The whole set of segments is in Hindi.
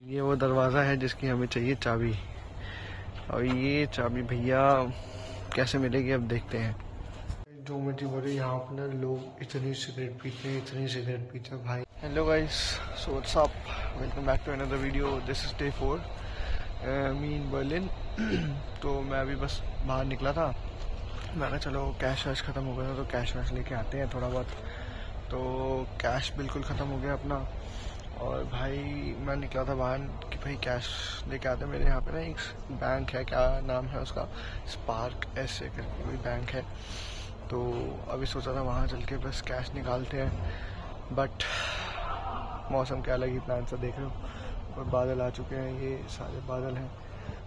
ये वो दरवाज़ा है जिसकी हमें चाहिए चाबी, और ये चाबी भैया कैसे मिलेगी अब देखते हैं। जो मर्जी बोले, यहाँ पर ना लोग इतनी सिगरेट पीते हैं, इतनी सिगरेट पीते हैं भाई। Hello guys, so what's up, welcome back to another video. This is day 4 me in Berlin. तो मैं अभी बस बाहर निकला था, मैं कहा चलो कैश वैश ख़त्म हो गया था तो कैश वैश लेके आते हैं थोड़ा बहुत। तो कैश बिल्कुल ख़त्म हो गया अपना, और भाई मैं निकला था बाहर कि भाई कैश लेके आते हैं। मेरे यहाँ पे ना एक बैंक है, क्या नाम है उसका, स्पार्क ऐसे करके कोई बैंक है। तो अभी सोचा था वहाँ चल के बस कैश निकालते हैं, बट मौसम क्या अलग ही प्लान सा देख रहे हो, और बादल आ चुके हैं, ये सारे बादल हैं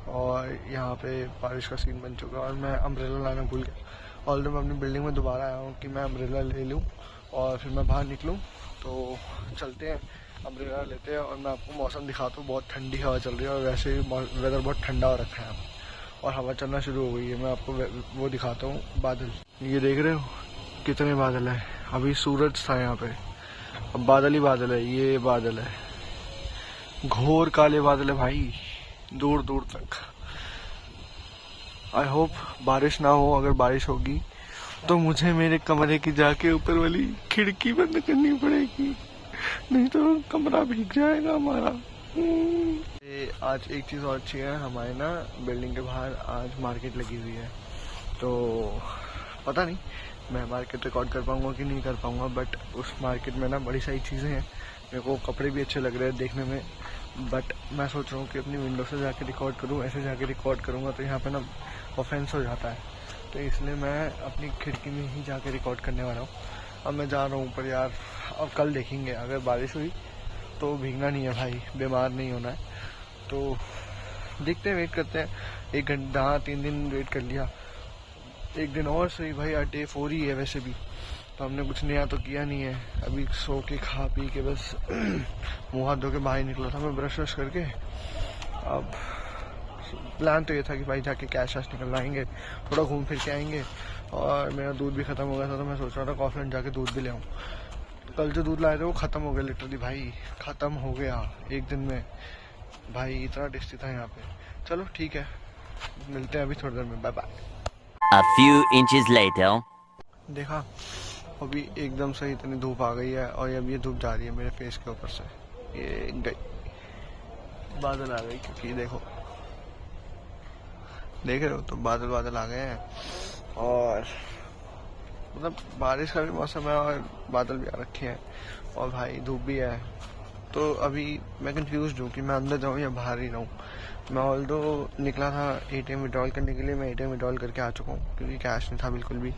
और यहाँ पे बारिश का सीन बन चुका है। और मैं अम्ब्रेला लाना भूल गया। ऑलरेडी मैं अपनी बिल्डिंग में दोबारा आया हूँ कि मैं अम्ब्रेला ले लूँ और फिर मैं बाहर निकलूँ। तो चलते हैं, अम्ब्रेला लेते हैं और मैं आपको मौसम दिखाता हूँ। बहुत ठंडी हवा चल रही है और वैसे ही वेदर बहुत ठंडा हो रखा है और हवा चलना शुरू हो गई है। मैं आपको वो दिखाता हूँ, बादल ये देख रहे हो कितने बादल है। अभी सूरज था यहाँ पे, अब बादल ही बादल है। ये बादल है, घोर काले बादल है भाई, दूर दूर तक। आई होप बारिश ना हो, अगर बारिश होगी तो मुझे मेरे कमरे की जाके ऊपर वाली खिड़की बंद करनी पड़ेगी, नहीं तो कमरा भीग जाएगा हमारा। आज एक चीज़ और अच्छी है, हमारे ना बिल्डिंग के बाहर आज मार्केट लगी हुई है। तो पता नहीं मैं मार्केट रिकॉर्ड कर पाऊंगा कि नहीं कर पाऊंगा, बट उस मार्केट में ना बड़ी सारी चीज़ें हैं। मेरे को कपड़े भी अच्छे लग रहे हैं देखने में, बट मैं सोच रहा हूँ कि अपनी विंडो से जाके रिकॉर्ड करूँ। ऐसे जाके रिकॉर्ड करूँगा तो यहाँ पे ना ऑफेंस हो जाता है, तो इसलिए मैं अपनी खिड़की में ही जाके रिकॉर्ड करने वाला हूँ। अब मैं जा रहा हूँ ऊपर यार, अब कल देखेंगे, अगर बारिश हुई तो भीगना नहीं है भाई, बीमार नहीं होना है। तो देखते हैं, वेट करते हैं। 1 घंटा 3 दिन वेट कर लिया, 1 दिन और सही भाई। आज डे 4 ही है वैसे भी, तो हमने कुछ नया तो किया नहीं है। अभी सो के खा पी के बस मुँह हाथ धो के बाहर निकला था मैं ब्रश व्रश करके। अब प्लान तो ये था कि भाई जाके कैश वैश निकल आएंगे, थोड़ा घूम फिर के आएंगे। और मेरा दूध भी ख़त्म हो गया था, तो मैं सोच रहा था कॉफी जाके दूध भी ले आऊँ। कल जो दूध लाए थे वो ख़त्म हो गया, लिटरली भाई ख़त्म हो गया 1 दिन में भाई, इतना टेस्टी था यहाँ पे। चलो ठीक है, मिलते हैं अभी थोड़ी देर में, bye bye. A few inches later. देखा अभी एकदम से इतनी धूप आ गई है, और अब ये धूप जा रही है मेरे फेस के ऊपर से, ये गई, बादल आ गई। क्योंकि देखो, देख रहे हो तो बादल बादल आ गए हैं, और मतलब बारिश का भी मौसम है और बादल भी आ रखे हैं, और भाई धूप भी है। तो अभी मैं कंफ्यूज हूँ कि मैं अंदर जाऊँ या बाहर ही रहूँ। मैं ऑल्दो निकला था ATM विड्रॉल करने के लिए, मैं ATM विड्रॉल करके आ चुका हूँ क्योंकि कैश नहीं था बिल्कुल भी।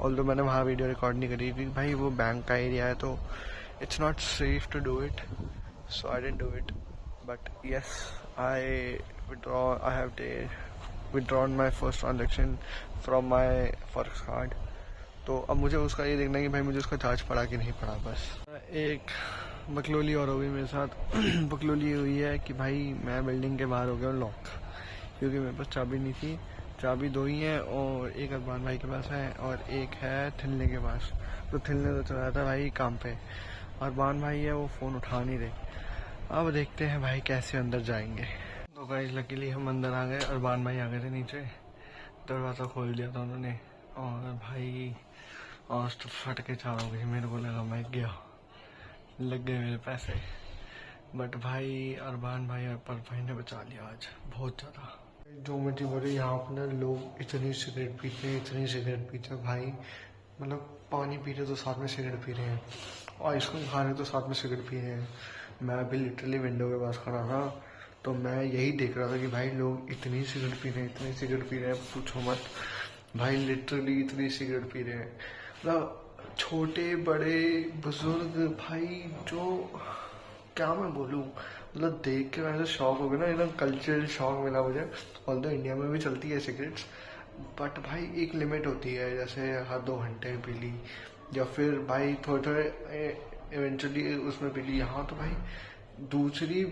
ऑल्दो मैंने वहाँ वीडियो रिकॉर्ड नहीं करी क्योंकि भाई वो बैंक का एरिया है, तो it's not safe to do it, so I didn't do it. But yes, I have withdrawn my first transaction from my forex card। तो अब मुझे उसका ये देखना है कि भाई मुझे उसका चार्ज पड़ा कि नहीं पड़ा। बस एक बकलोली और हो गई मेरे साथ। बकलोली ये हुई है कि भाई मैं बिल्डिंग के बाहर हो गया हूँ लॉक, क्योंकि मेरे पास चाबी नहीं थी। चाबी 2 ही है, और एक अरबान भाई के पास है और एक है थिलने के पास। तो थिलने तो चला था भाई काम पे, अरबान भाई है वो फ़ोन उठा नहीं रहे। अब देखते हैं भाई कैसे अंदर जाएंगे। तो गाइस लकीली हम अंदर आ गए, अरबान भाई आ गए थे नीचे, दरवाज़ा खोल दिया था उन्होंने, और भाई आज तो फट के चार हो गई। मेरे को लगा मैं गया, लग गए मेरे पैसे, बट भाई अरबान भाई और पर भाई ने बचा लिया आज बहुत ज़्यादा। जो मर्जी बोले, यहाँ पर ना लोग इतनी सिगरेट पीते हैं, इतनी सिगरेट पीते हैं भाई, मतलब पानी पी रहे तो साथ में सिगरेट पी रहे हैं, और आइसक्रीम खा रहे तो साथ में सिगरेट पी रहे हैं। मैं अभी लिटरली विंडो के पास खड़ा था, तो मैं यही देख रहा था कि भाई लोग इतनी सिगरेट पी रहे हैं, इतनी सिगरेट पी रहे हैं, पूछो मत भाई, लिटरली इतनी सिगरेट पी रहे हैं। मतलब छोटे बड़े बुजुर्ग भाई, जो क्या मैं बोलूँ, मतलब देख के वैसे शौक हो गया ना, एकदम कल्चरल शौक मिला मुझे। ऑल्दो इंडिया में भी चलती है सिगरेट्स, बट भाई एक लिमिट होती है, जैसे हर 2 घंटे पी ली, या फिर भाई थोड़े थोड़े इवेंचुअली उसमें पी ली। यहाँ तो भाई दूसरी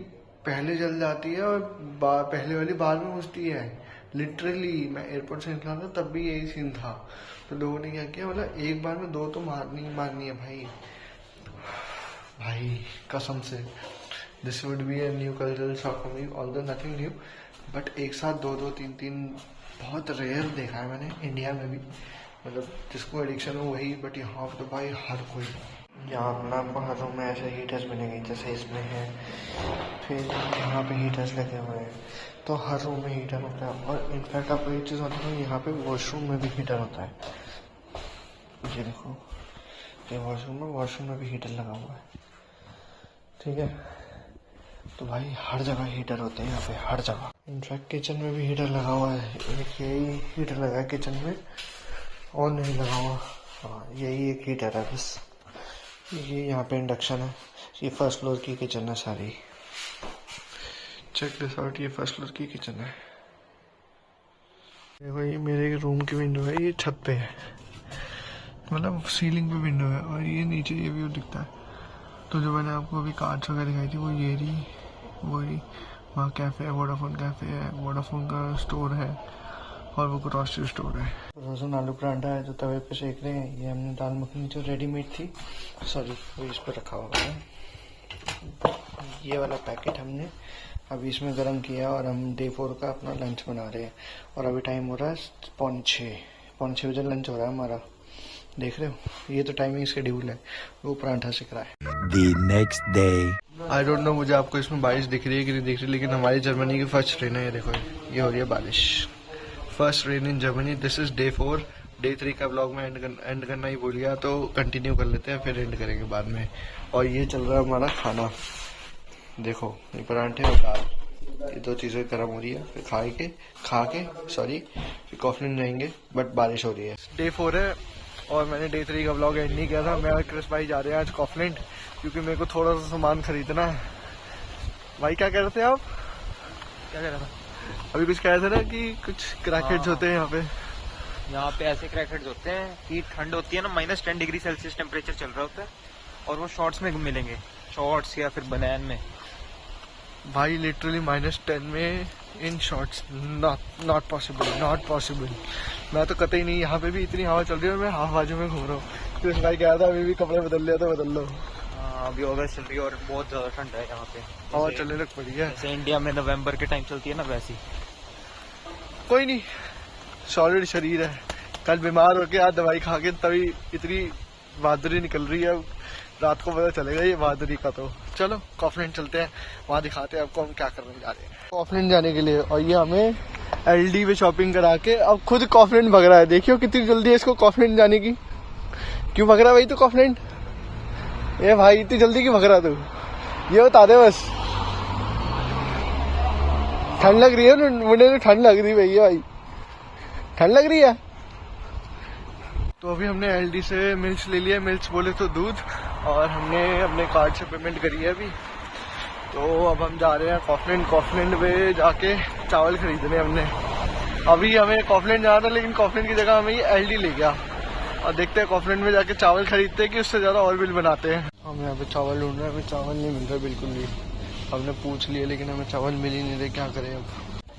पहले जल जाती है और पहले वाली बाद में घुसती है। लिटरली मैं एयरपोर्ट से निकला था तब भी यही सीन था। तो लोगों ने क्या किया, मतलब एक बार में 2 तो मारनी है भाई, भाई कसम से this would be a new cultural shock for me, although nothing new, but एक साथ दो तीन बहुत रेयर देखा है मैंने इंडिया में भी, मतलब जिसको एडिक्शन हो वही, बट यहाँ पर तो भाई हर कोई। यहाँ पर आपको हर रूम में ऐसे हीटर्स मिलेंगे जैसे इसमें है, फिर यहाँ पे हीटर्स लगे हुए हैं, तो हर रूम में हीटर होता है। और इनफैक्ट आपको एक चीज़ होती है, यहाँ पे वॉशरूम में भी हीटर होता है। ये देखो, ये वॉशरूम में भी हीटर लगा हुआ है, ठीक है। तो भाई हर जगह हीटर होते हैं यहाँ पे, हर जगह। इनफैक्ट किचन में भी हीटर लगा हुआ है, एक यही हीटर लगा है किचन में, और नहीं लगा हुआ। हाँ, यही एक हीटर है बस। ये यहाँ पे इंडक्शन है। ये फर्स्ट फ्लोर की किचन है सारी। चेक दिस आउट, ये फर्स्ट फ्लोर की किचन है। देखो ये मेरे रूम की विंडो है, ये छत पे है, मतलब सीलिंग पे विंडो है, और ये नीचे ये व्यू दिखता है। तो जो मैंने आपको अभी कार्ड्स वगैरह दिखाई थी वो ये रही, वही वहाँ कैफ़े है, वोडाफोन कैफ़े है, वोडाफोन का स्टोर है, और वो ग्रॉसरी स्टोर है। फ्रोजन आलू परांठा है जो तवे पे सेक रहे हैं। ये हमने दाल मखनी जो रेडीमेड थी, सॉरी वो इस पर रखा हुआ है, ये वाला पैकेट हमने अभी इसमें गर्म किया, और हम डे 4 का अपना लंच बना रहे हैं। और अभी टाइम हो रहा है 5:45 बजे लंच हो रहा है हमारा, देख रहे हो। ये तो टाइमिंग शेड्यूल है, वो परांठा सेक रहा है। The next day. I don't know मुझे आपको इसमें बारिश दिख रही है कि नहीं दिख रही, लेकिन हमारी जर्मनी की फर्स्ट ट्रेन है। ये देखो, ये हो रही है बारिश। First train in Germany. This is day 4। Day 3 का ब्लॉग में एंड करना ही भूल गया, तो कंटिन्यू कर लेते हैं, फिर एंड करेंगे बाद में। और ये चल रहा है हमारा खाना, देखो ये परांठे और दाल, ये दो चीज़ें गर्म हो रही है। फिर खा के फिर कॉफी जाएंगे, बट बारिश हो रही है। डे 4 है और मैंने डे 3 का ब्लॉग एंड नहीं किया था। मैं और क्रिस भाई जा रहे हैं आज कॉफलैंड, क्योंकि मेरे को थोड़ा सा सामान खरीदना है। भाई क्या कह रहे थे आप? क्या कह रहा था? अभी कुछ कह रहे थे ना कि कुछ क्रैकेट्स होते हैं यहाँ पे ऐसे क्रैकेट्स होते हैं कि ठंड होती है ना, -10 डिग्री सेल्सियस टेम्परेचर चल रहा होता है, और वो शॉर्ट्स में मिलेंगे, शॉर्ट्स या फिर बनैन में। भाई लिटरली -10 में इन शॉर्ट्स, नॉट पॉसिबल। मैं तो कतई नहीं, यहाँ पे भी इतनी हवा चल रही है, मैं हाफ बाजू में घूम रहा हूँ। तो भाई कहा था अभी भी कपड़े बदल लिया तो बदल लो। अभी अगस्त चल रही है और बहुत ज्यादा ठंड है यहाँ पे, हवा चलने लग पड़ी है। जैसे इंडिया में नवंबर के टाइम चलती है ना, वैसी। कोई नहीं, सॉलिड शरीर है। कल बीमार होके आज दवाई खा के तभी इतनी बहादुरी निकल रही है, रात को पता चलेगा ये बहादुरी का। तो चलो कॉफलैंड चलते हैं, वहाँ दिखाते हैं आपको हम क्या करने जा रहे हैं कॉफलैंड जाने के लिए। और ये हमें LD पे शॉपिंग करा के अब खुद कॉफलैंड भग रहा है। देखियो कितनी जल्दी है इसको कॉफलैंड जाने की। क्यों भग रहा है भाई तू कॉफलैंड? ये भाई इतनी जल्दी क्यों भग रहा तू, ये बता दे बस। ठंड लग रही है मुझे, ठंड लग रही भैया, भाई ठंड लग रही है। तो अभी हमने LD से मिल्क ले लिया, मिल्क बोले तो दूध, और हमने अपने कार्ड से पेमेंट करी है अभी। तो अब हम जा रहे हैं कॉफलैंड पे जाके चावल खरीदने। हमने अभी हमें कॉफलैंड जाना था, लेकिन कॉफलैंड की जगह हमें ये LD ले गया। और देखते हैं कॉफलैंड में जाके चावल खरीदते हैं कि उससे ज़्यादा और बिल बनाते हैं। हम यहाँ पे चावल ढूंढ रहे हैं, हमें चावल नहीं मिल रहा बिल्कुल भी। हमने पूछ लिया लेकिन हमें चावल मिल ही नहीं रहे, क्या करें अब।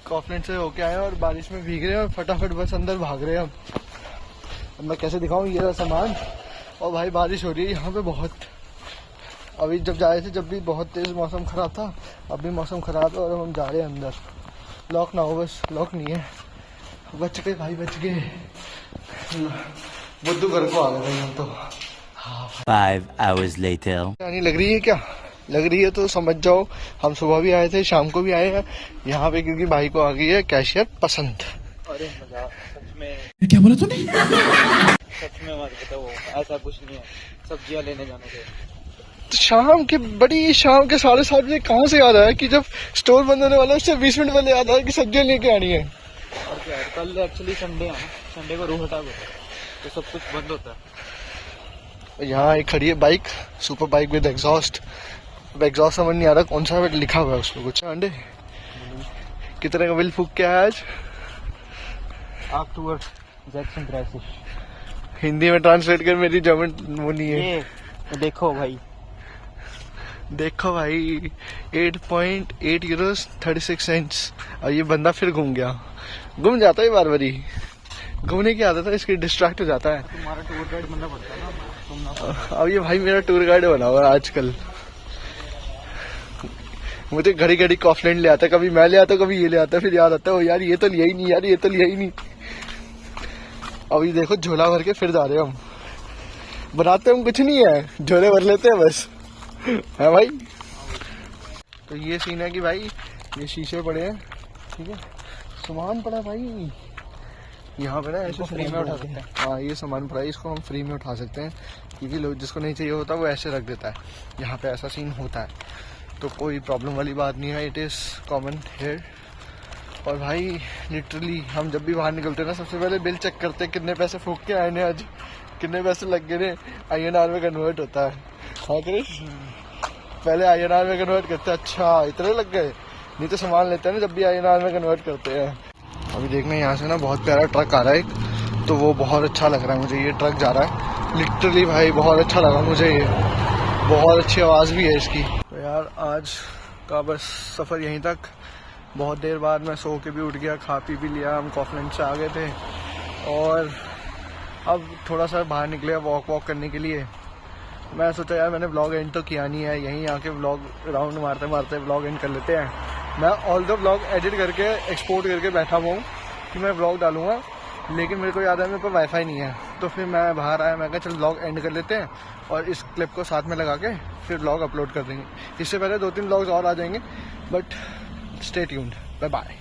कॉफलैंड से होके आए और बारिश में भीग रहे हैं और फटाफट बस अंदर भाग रहे हैं हम। अब मैं कैसे दिखाऊं ये रहा सामान। और भाई बारिश हो रही है यहाँ पे बहुत। अभी जब जा रहे थे जब भी बहुत तेज मौसम खराब था, अब भी मौसम खराब है और हम जा रहे हैं अंदर। लॉक ना हो बस, लॉक नहीं है। बच गए भाई, बच गए। बुद्धू घर को आ गए भाई हम तो। 5 hours later. नहीं लग रही है क्या? लग रही है तो समझ जाओ हम सुबह भी आए थे, शाम को भी आए हैं यहाँ पे, क्योंकि भाई को आ गई है कैशियर पसंद। अरे मजाक, सच में क्या बोला तूने? सच में मत बताओ, ऐसा कुछ नहीं है। सब्जियां लेने जाने थे तो शाम के 7:30 बजे कहाँ से याद आया कि जब स्टोर बंद होने वाला है उससे 20 मिनट पहले याद आया कि सब्जियां लेके आनी है। और क्या है, कल एक्चुअली संडे है, संडे को रूह हटाव होता है, तो सब कुछ बंद होता है। यहाँ एक खड़ी है bike, super bike with exhaust. अब एग्जॉस्ट समझ नहीं आ रहा कौन सा लिखा हुआ है उसमें कुछ। अंडे कितने का बिल फूक के आया आज? अक्टूबर जैक्सन क्राइसिस। हिंदी में ट्रांसलेट कर, मेरी जर्मन वो नहीं है। ये देखो भाई 8.8 यूरोस 36 सेंट्स। और ये बंदा फिर घूम गया, घूम जाता है बार बारी। घूमने की आदत है इसकी, डिस्ट्रैक्ट हो जाता है। तुम्हारा टूर गाइड बनना पड़ता है ना, तुम ना। अब ये भाई मेरा टूर गाइड बना हुआ है आजकल। मुझे घड़ी घड़ी कॉफलैंड ले आता, कभी मैं ले आता, कभी ये ले आता, फिर याद आता है यार ये तो लिया ही नहीं, यार ये तो लिया ही नहीं। अभी देखो झोला भर के फिर जा रहे हैं हम। बनाते हम कुछ नहीं है, झोले भर लेते हैं बस, है भाई। तो ये सीन है कि भाई ये शीशे पड़े हैं, ठीक है, सामान पड़ा भाई यहाँ पे ना, ऐसे फ्री में उठा सकते हैं। हाँ ये सामान पड़ा है, इसको हम फ्री में उठा सकते हैं, क्योंकि लोग जिसको नहीं चाहिए होता वो ऐसे रख देता है। यहाँ पे ऐसा सीन होता है, तो कोई प्रॉब्लम वाली बात नहीं है, इट इज़ कॉमन हेयर। और भाई लिटरली हम जब भी बाहर निकलते हैं ना, सबसे पहले बिल चेक करते हैं कितने पैसे फूक के आए ने आज, कितने पैसे लग गए, INR में कन्वर्ट होता है। हाँ क्रिश, पहले INR में कन्वर्ट करते हैं, अच्छा इतने लग गए, नहीं तो सामान लेते हैं ना जब भी INR में कन्वर्ट करते हैं। अभी देखना यहाँ से ना बहुत प्यारा ट्रक आ रहा है एक, तो वो बहुत अच्छा लग रहा है मुझे, ये ट्रक जा रहा है लिटरली भाई, बहुत अच्छा लगा मुझे ये, बहुत अच्छी आवाज़ भी है इसकी। तो यार आज का बस सफ़र यहीं तक। बहुत देर बाद मैं सो के भी उठ गया, खा पी भी लिया, हम कॉफलैंड से आ गए थे और अब थोड़ा सा बाहर निकले वॉक करने के लिए। मैं सोचा यार मैंने व्लॉग एंड तो किया नहीं है, यहीं आके व्लॉग राउंड मारते मारते व्लॉग एंड कर लेते हैं। मैं ऑल द व्लॉग एडिट करके एक्सपोर्ट करके बैठा हुआ हूँ कि मैं व्लॉग डालूंगा, लेकिन मेरे को याद है मेरे पास वाईफाई नहीं है, तो फिर मैं बाहर आया, मैं कहा चल व्लॉग एंड कर लेते हैं और इस क्लिप को साथ में लगा के फिर व्लॉग अपलोड कर देंगे। इससे पहले 2-3 व्लॉग्स और आ जाएंगे, but stay tuned, bye bye.